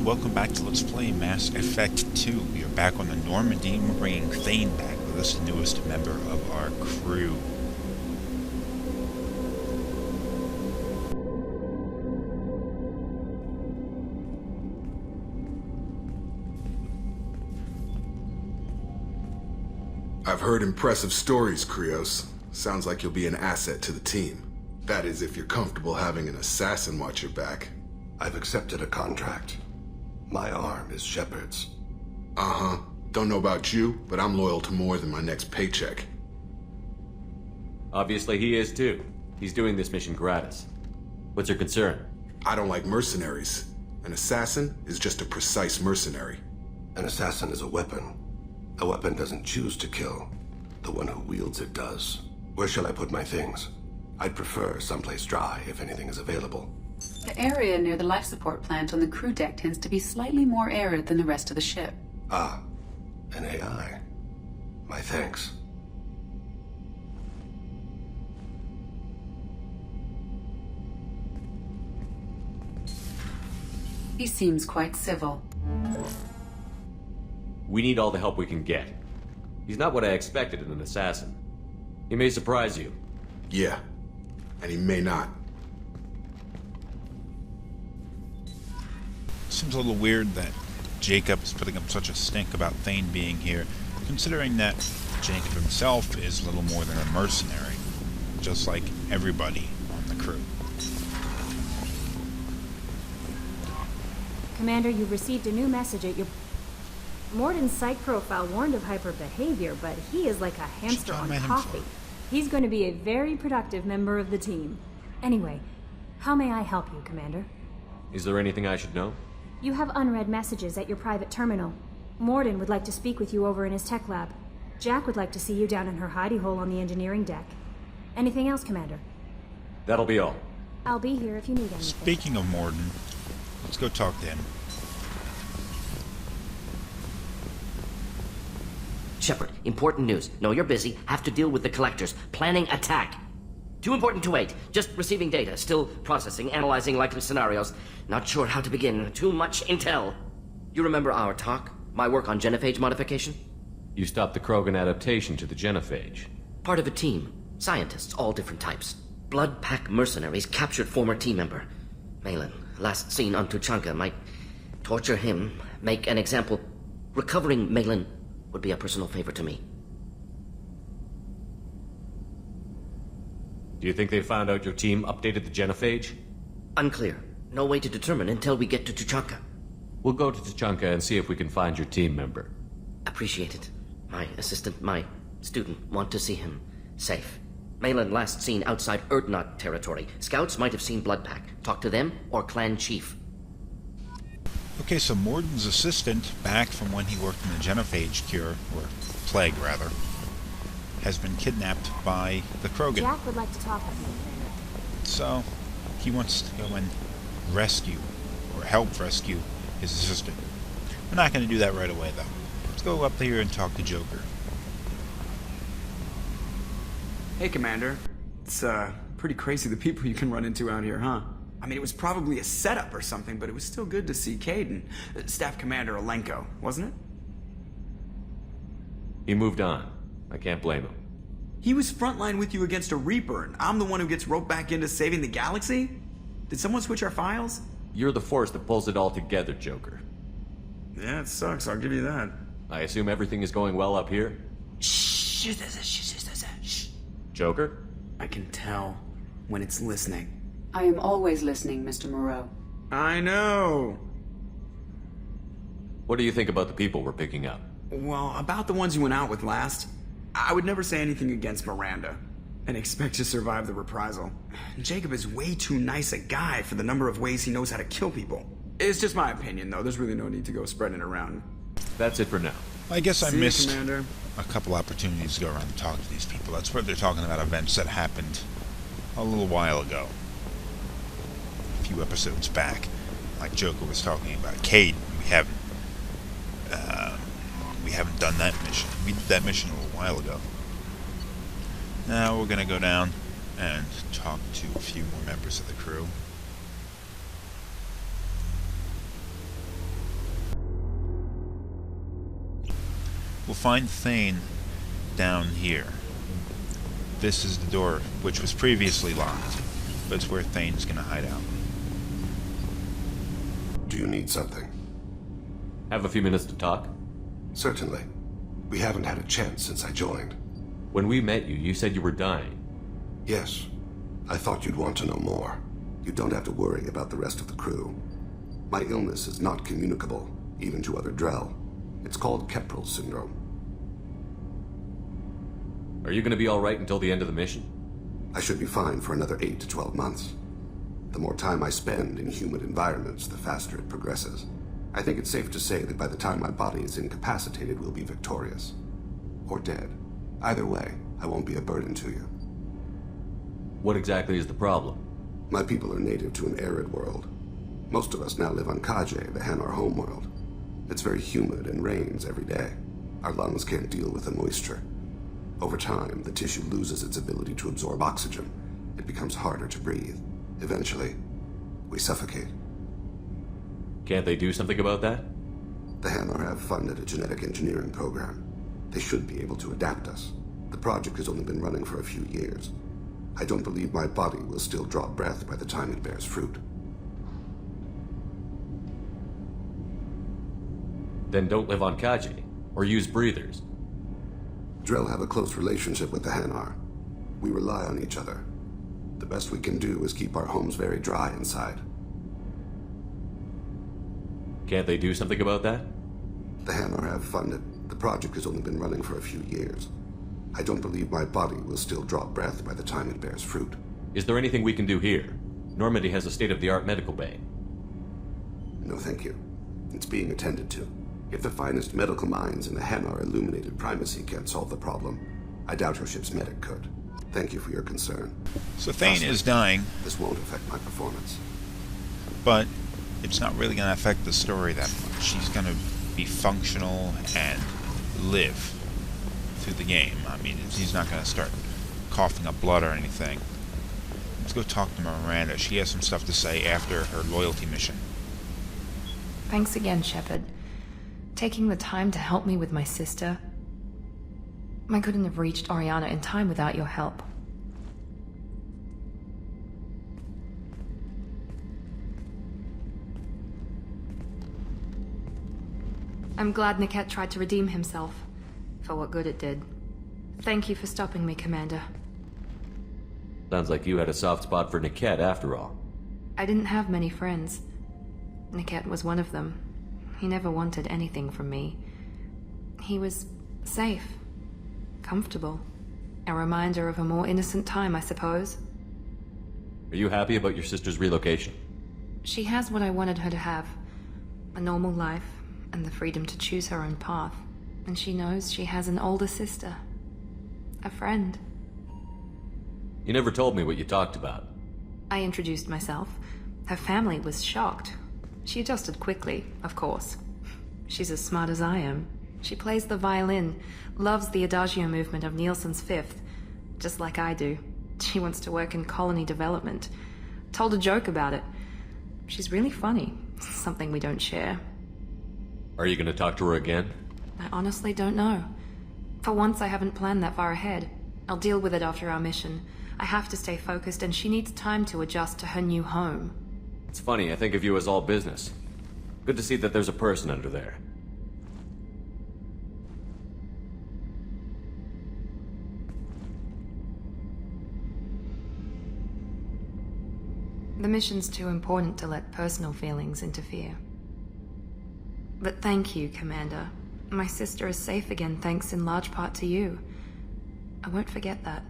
everyone, welcome back to Let's Play Mass Effect 2. We are back on the Normandy and we're bringing Thaine back with us, the newest member of our crew. I've heard impressive stories, Krios. Sounds like you'll be an asset to the team. That is, if you're comfortable having an assassin watch your back. I've accepted a contract. My arm is Shepard's. Uh-huh. Don't know about you, but I'm loyal to more than my next paycheck. Obviously he is too. He's doing this mission gratis. What's your concern? I don't like mercenaries. An assassin is just a precise mercenary. An assassin is a weapon. A weapon doesn't choose to kill. The one who wields it does. Where shall I put my things? I'd prefer someplace dry if anything is available. The area near the life support plant on the crew deck tends to be slightly more arid than the rest of the ship. Ah, an AI. My thanks. He seems quite civil. We need all the help we can get. He's not what I expected in an assassin. He may surprise you. Yeah, and he may not. Seems a little weird that Jacob is putting up such a stink about Thaine being here, considering that Jacob himself is little more than a mercenary, just like everybody on the crew. Commander, you received a new message at your... Morden's psych profile warned of hyper behavior, but he is like a hamster on coffee. He's going to be a very productive member of the team. Anyway, how may I help you, Commander? Is there anything I should know? You have unread messages at your private terminal. Morden would like to speak with you over in his tech lab. Jack would like to see you down in her hidey hole on the engineering deck. Anything else, Commander? That'll be all. I'll be here if you need anything. Speaking of Morden, let's go talk to him. Shepard, important news. Know you're busy. Have to deal with the collectors. Planning attack. Too important to wait. Just receiving data. Still processing, analyzing likely scenarios. Not sure how to begin. Too much intel. You remember our talk? My work on genophage modification? You stopped the Krogan adaptation to the genophage. Part of a team. Scientists, all different types. Blood pack mercenaries captured former team member. Malin, last seen on Tuchanka, might torture him, make an example. Recovering Malin would be a personal favor to me. Do you think they found out your team updated the genophage? Unclear. No way to determine until we get to Tuchanka. We'll go to Tuchanka and see if we can find your team member. Appreciate it. My assistant, my student, want to see him safe. Malin last seen outside Erdnot territory. Scouts might have seen Bloodpack. Talk to them or clan chief. Okay, so Morden's assistant, back from when he worked in the genophage cure, or plague rather, has been kidnapped by the Krogan. Jack would like to talk with you, Commander. So, he wants to go and rescue, or help rescue, his assistant. We're not going to do that right away, though. Let's go up here and talk to Joker. Hey, Commander. It's, pretty crazy the people you can run into out here, huh? I mean, it was probably a setup or something, but it was still good to see Caden. Staff Commander Alenko, wasn't it? He moved on. I can't blame him. He was frontline with you against a Reaper, and I'm the one who gets roped back into saving the galaxy? Did someone switch our files? You're the force that pulls it all together, Joker. Yeah, it sucks, I'll give you that. I assume everything is going well up here? Shh. Joker? I can tell when it's listening. I am always listening, Mr. Moreau. I know. What do you think about the people we're picking up? Well, about the ones you went out with last, I would never say anything against Miranda and expect to survive the reprisal. Jacob is way too nice a guy for the number of ways he knows how to kill people. It's just my opinion, though. There's really no need to go spreading it around. That's it for now. I guess I See you, missed Commander. a couple opportunities to go around and talk to these people. That's where they're talking about events that happened a little while ago. A few episodes back. Like Joker was talking about Cade. We haven't done that mission. We did that mission a little while ago. Now we're gonna go down and talk to a few more members of the crew. We'll find Thaine down here. This is the door, which was previously locked, but it's where Thaine's gonna hide out. Do you need something? Have a few minutes to talk? Certainly. We haven't had a chance since I joined. When we met you, you said you were dying. Yes. I thought you'd want to know more. You don't have to worry about the rest of the crew. My illness is not communicable, even to other Drell. It's called Keprel syndrome. Are you going to be alright until the end of the mission? I should be fine for another 8 to 12 months. The more time I spend in humid environments, the faster it progresses. I think it's safe to say that by the time my body is incapacitated, we'll be victorious. Or dead. Either way, I won't be a burden to you. What exactly is the problem? My people are native to an arid world. Most of us now live on Kaje, the Hanar homeworld. It's very humid and rains every day. Our lungs can't deal with the moisture. Over time, the tissue loses its ability to absorb oxygen. It becomes harder to breathe. Eventually, we suffocate. Can't they do something about that? The Hanar have funded a genetic engineering program. They should be able to adapt us. The project has only been running for a few years. I don't believe my body will still draw breath by the time it bears fruit. Then don't live on Kaji, or use breathers. Drell have a close relationship with the Hanar. We rely on each other. The best we can do is keep our homes very dry inside. Can't they do something about that? The Hanar have funded. The project has only been running for a few years. I don't believe my body will still draw breath by the time it bears fruit. Is there anything we can do here? Normandy has a state-of-the-art medical bay. No, thank you. It's being attended to. If the finest medical minds in the Hanar illuminated primacy can't solve the problem, I doubt your ship's medic could. Thank you for your concern. So Thaine is dying. This won't affect my performance. But it's not really going to affect the story that much. She's going to be functional and live through the game. I mean, he's not going to start coughing up blood or anything. Let's go talk to Miranda. She has some stuff to say after her loyalty mission. Thanks again, Shepard. Taking the time to help me with my sister. I couldn't have reached Oriana in time without your help. I'm glad Niket tried to redeem himself, for what good it did. Thank you for stopping me, Commander. Sounds like you had a soft spot for Niket after all. I didn't have many friends. Niket was one of them. He never wanted anything from me. He was safe, comfortable. A reminder of a more innocent time, I suppose. Are you happy about your sister's relocation? She has what I wanted her to have. A normal life, and the freedom to choose her own path. And she knows she has an older sister. A friend. You never told me what you talked about. I introduced myself. Her family was shocked. She adjusted quickly, of course. She's as smart as I am. She plays the violin, loves the adagio movement of Nielsen's Fifth, just like I do. She wants to work in colony development. Told a joke about it. She's really funny, something we don't share. Are you going to talk to her again? I honestly don't know. For once, I haven't planned that far ahead. I'll deal with it after our mission. I have to stay focused, and she needs time to adjust to her new home. It's funny, I think of you as all business. Good to see that there's a person under there. The mission's too important to let personal feelings interfere. But thank you, Commander. My sister is safe again thanks in large part to you. I won't forget that.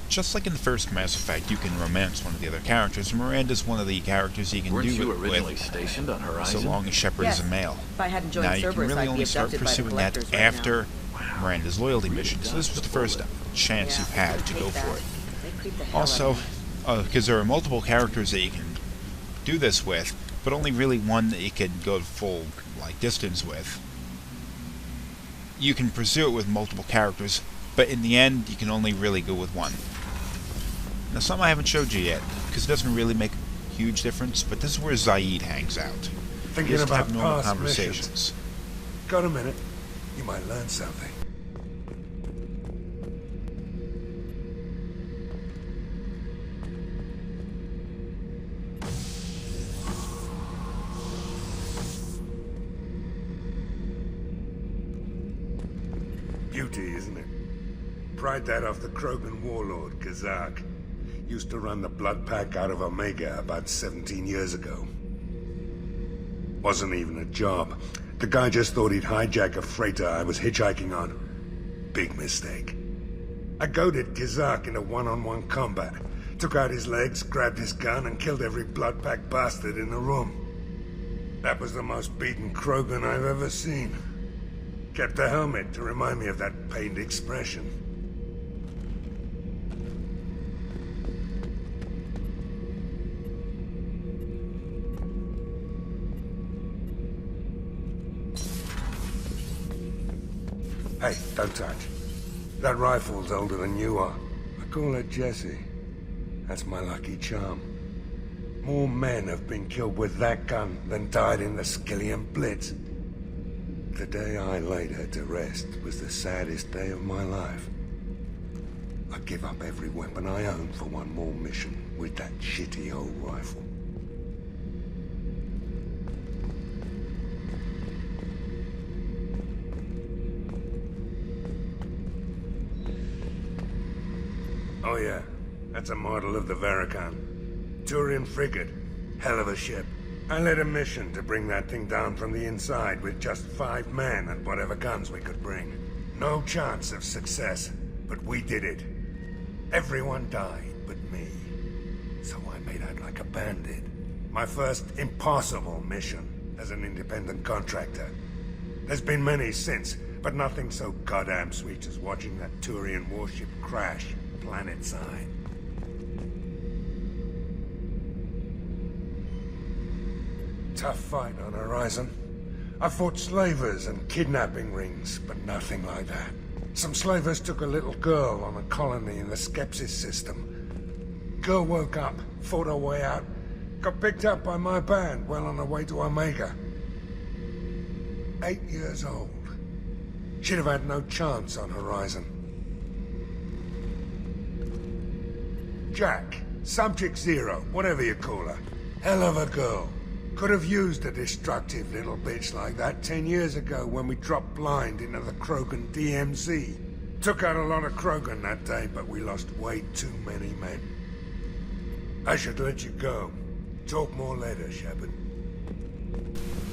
Just like in the first Mass Effect, you can romance one of the other characters. Miranda's one of the characters you can Weren't do you it originally with, stationed on Horizon? so long as Shepard is a male. If I hadn't joined Now you can Cerberus, really I'd be only start abducted by the pursuing that collectors right after now. Miranda's loyalty mission. So this was the first chance you've had to go for it. They creep the hell Also, out of me. because there are multiple characters that you can do this with, but only really one that you can go full distance with. You can pursue it with multiple characters, but in the end, you can only really go with one. Now, some I haven't showed you yet, because it doesn't really make a huge difference, but this is where Zaid hangs out. Thinking Just about have normal past conversations. missions. Got a minute? You might learn something. Beauty, isn't it? Pried that off the Krogan warlord, Kazak. Used to run the blood pack out of Omega about 17 years ago. Wasn't even a job. The guy just thought he'd hijack a freighter I was hitchhiking on. Big mistake. I goaded Kazak into one-on-one combat. Took out his legs, grabbed his gun, and killed every blood pack bastard in the room. That was the most beaten Krogan I've ever seen. Kept a helmet to remind me of that pained expression. Hey, don't touch. That rifle's older than you are. I call her Jessie. That's my lucky charm. More men have been killed with that gun than died in the Skillian Blitz. The day I laid her to rest was the saddest day of my life. I'd give up every weapon I own for one more mission with that shitty old rifle. Oh yeah, that's a model of the Veracon. Turian frigate. Hell of a ship. I led a mission to bring that thing down from the inside with just 5 men and whatever guns we could bring. No chance of success, but we did it. Everyone died but me. So I made out like a bandit. My first impossible mission as an independent contractor. There's been many since, but nothing so goddamn sweet as watching that Turian warship crash planet side. Tough fight on Horizon. I fought slavers and kidnapping rings, but nothing like that. Some slavers took a little girl on a colony in the Skepsis system. Girl woke up, fought her way out, got picked up by my band well on her way to Omega. 8 years old. She'd have had no chance on Horizon. Jack, Subject Zero, whatever you call her. Hell of a girl. Could have used a destructive little bitch like that 10 years ago when we dropped blind into the Krogan DMZ. Took out a lot of Krogan that day, but we lost way too many men. I should let you go. Talk more later, Shepard.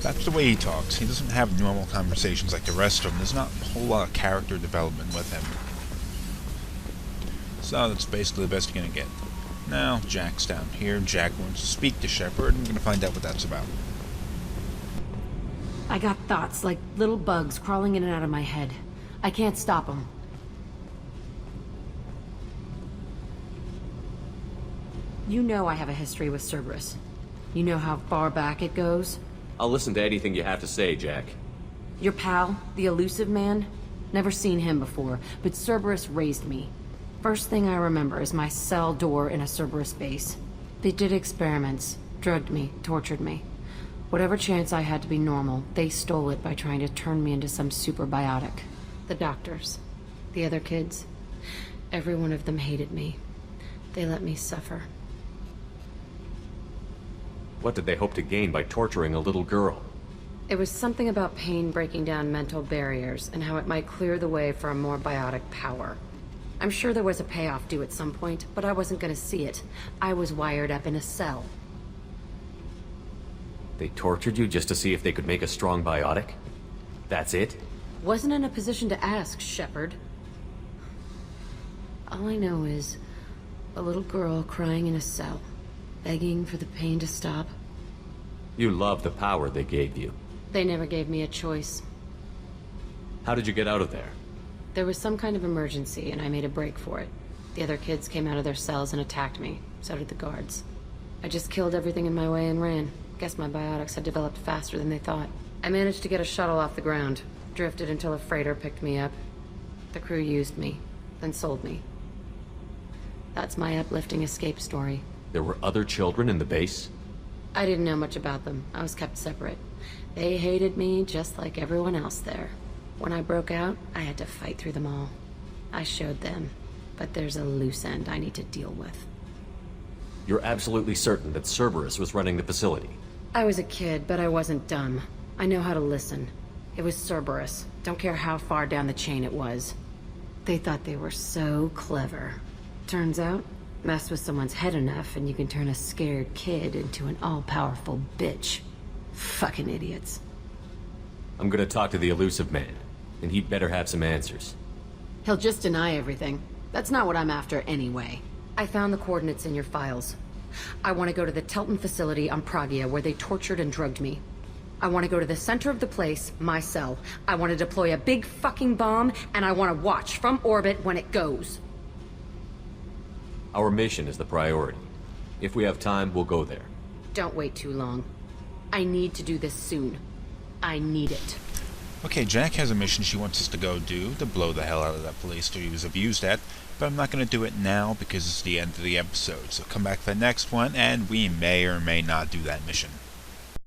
That's the way he talks. He doesn't have normal conversations like the rest of them. There's not a whole lot of character development with him. So that's basically the best you're going to get. Now, Jack's down here. Jack wants to speak to Shepard, and we're going to find out what that's about. I got thoughts like little bugs crawling in and out of my head. I can't stop them. You know I have a history with Cerberus. You know how far back it goes? I'll listen to anything you have to say, Jack. Your pal, the elusive man? Never seen him before, but Cerberus raised me. First thing I remember is my cell door in a Cerberus base. They did experiments, drugged me, tortured me. Whatever chance I had to be normal, they stole it by trying to turn me into some super biotic. The doctors, the other kids, every one of them hated me. They let me suffer. What did they hope to gain by torturing a little girl? It was something about pain breaking down mental barriers and how it might clear the way for a more biotic power. I'm sure there was a payoff due at some point, but I wasn't gonna see it. I was wired up in a cell. They tortured you just to see if they could make a strong biotic? That's it? Wasn't in a position to ask, Shepard. All I know is a little girl crying in a cell, begging for the pain to stop. You love the power they gave you. They never gave me a choice. How did you get out of there? There was some kind of emergency, and I made a break for it. The other kids came out of their cells and attacked me. So did the guards. I just killed everything in my way and ran. Guess my biotics had developed faster than they thought. I managed to get a shuttle off the ground. Drifted until a freighter picked me up. The crew used me, then sold me. That's my uplifting escape story. There were other children in the base? I didn't know much about them. I was kept separate. They hated me just like everyone else there. When I broke out, I had to fight through them all. I showed them, but there's a loose end I need to deal with. You're absolutely certain that Cerberus was running the facility? I was a kid, but I wasn't dumb. I know how to listen. It was Cerberus. Don't care how far down the chain it was. They thought they were so clever. Turns out, mess with someone's head enough and you can turn a scared kid into an all-powerful bitch. Fucking idiots. I'm gonna talk to the elusive man, and he'd better have some answers. He'll just deny everything. That's not what I'm after anyway. I found the coordinates in your files. I want to go to the Telton facility on Pragia where they tortured and drugged me. I want to go to the center of the place, my cell. I want to deploy a big fucking bomb, and I want to watch from orbit when it goes. Our mission is the priority. If we have time, we'll go there. Don't wait too long. I need to do this soon. I need it. Okay, Jack has a mission she wants us to go do, to blow the hell out of that place that he was abused at, but I'm not going to do it now because it's the end of the episode. So come back for the next one, and we may or may not do that mission.